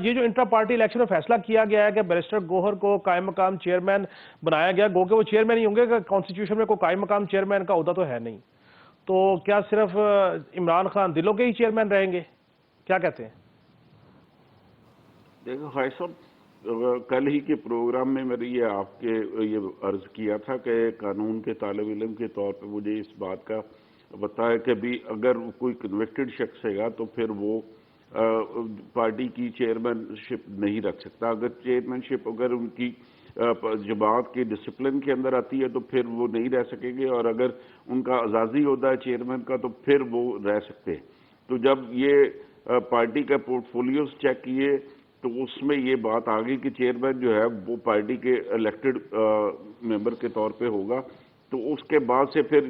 یہ جو intra party election میں فیصلہ کیا گیا ہے کہ بیرسٹر گوہر کو قائم مقام چیئرمین بنایا گیا، گو کہ وہ چیئرمین ہی ہوں گے کہ کانسٹیٹیوشن میں کوئی قائم مقام چیئرمین کا عہدہ تو ہے نہیں، تو کیا صرف عمران خان دلوں کے ہی چیئرمین رہیں گے؟ کیا کہتے ہیں؟ دیکھو خواہش صاحب، کل ہی کے پروگرام میں میں نے یہ آپ کے یہ عرض کیا تھا کہ قانون کے طالب علم کے طور پہ مجھے اس بات کا بتایا کہ بھی اگر کوئی کنوکٹڈ شخص ہے گا تو پھر وہ پارٹی کی چیئرمین شپ نہیں رکھ سکتا. اگر چیئرمین شپ اگر ان کی جماعت کے ڈسپلن کے اندر آتی ہے تو پھر وہ نہیں رہ سکیں گے، اور اگر ان کا اعزازی ہوتا ہے چیئرمین کا تو پھر وہ رہ سکتے ہیں. تو جب یہ پارٹی کا پورٹ فولیوز چیک کیے تو اس میں یہ بات آ گئی کہ چیئرمین جو ہے وہ پارٹی کے الیکٹڈ ممبر کے طور پہ ہوگا. تو اس کے بعد سے پھر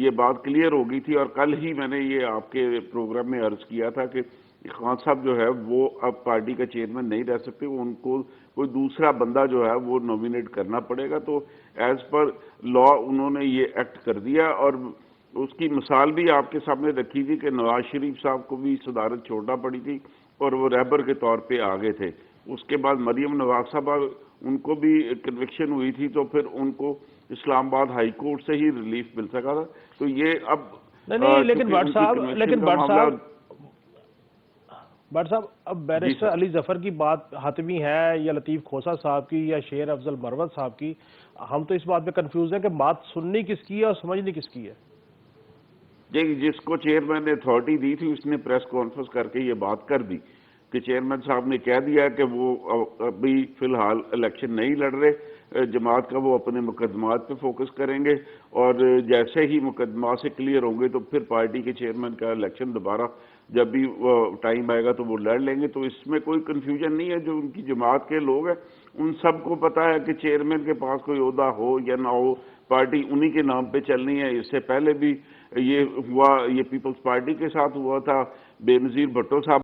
یہ بات کلیئر ہو گئی تھی، اور کل ہی میں نے یہ آپ کے پروگرام میں عرض کیا تھا کہ خان صاحب جو ہے وہ اب پارٹی کا چیئرمین نہیں رہ سکتے، ان کو کوئی دوسرا بندہ جو ہے وہ نومینیٹ کرنا پڑے گا. تو ایز پر لا انہوں نے یہ ایکٹ کر دیا، اور اس کی مثال بھی آپ کے سامنے رکھی تھی کہ نواز شریف صاحب کو بھی صدارت چھوڑنا پڑی تھی اور وہ رہبر کے طور پہ آگے تھے. اس کے بعد مریم نواز صاحبہ ان کو بھی کنوکشن ہوئی تھی تو پھر ان کو اسلام آباد ہائی کورٹ سے ہی ریلیف مل سکا تھا. تو یہ اب نہیں لیکن بٹ صاحب اب بیرسٹر علی ظفر کی بات حتمی ہے یا لطیف کھوسہ صاحب کی یا شیر افضل مروت صاحب کی؟ ہم تو اس بات پہ کنفیوز ہیں کہ بات سننی کس کی ہے اور سمجھنی کس کی ہے. جس کو چیئرمین نے اتھارٹی دی تھی اس نے پریس کانفرنس کر کے یہ بات کر دی کہ چیئرمین صاحب نے کہہ دیا کہ وہ ابھی فی الحال الیکشن نہیں لڑ رہے، جماعت کا وہ اپنے مقدمات پہ فوکس کریں گے، اور جیسے ہی مقدمات سے کلیئر ہوں گے تو پھر پارٹی کے چیئرمین کا الیکشن دوبارہ جب بھی ٹائم آئے گا تو وہ لڑ لیں گے. تو اس میں کوئی کنفیوژن نہیں ہے. جو ان کی جماعت کے لوگ ہیں ان سب کو پتہ ہے کہ چیئرمین کے پاس کوئی عہدہ ہو یا نہ ہو، پارٹی انہی کے نام پہ چلنی ہے. اس سے پہلے بھی یہ ہوا، یہ پیپلز پارٹی کے ساتھ ہوا تھا، بے نظیر بھٹو صاحب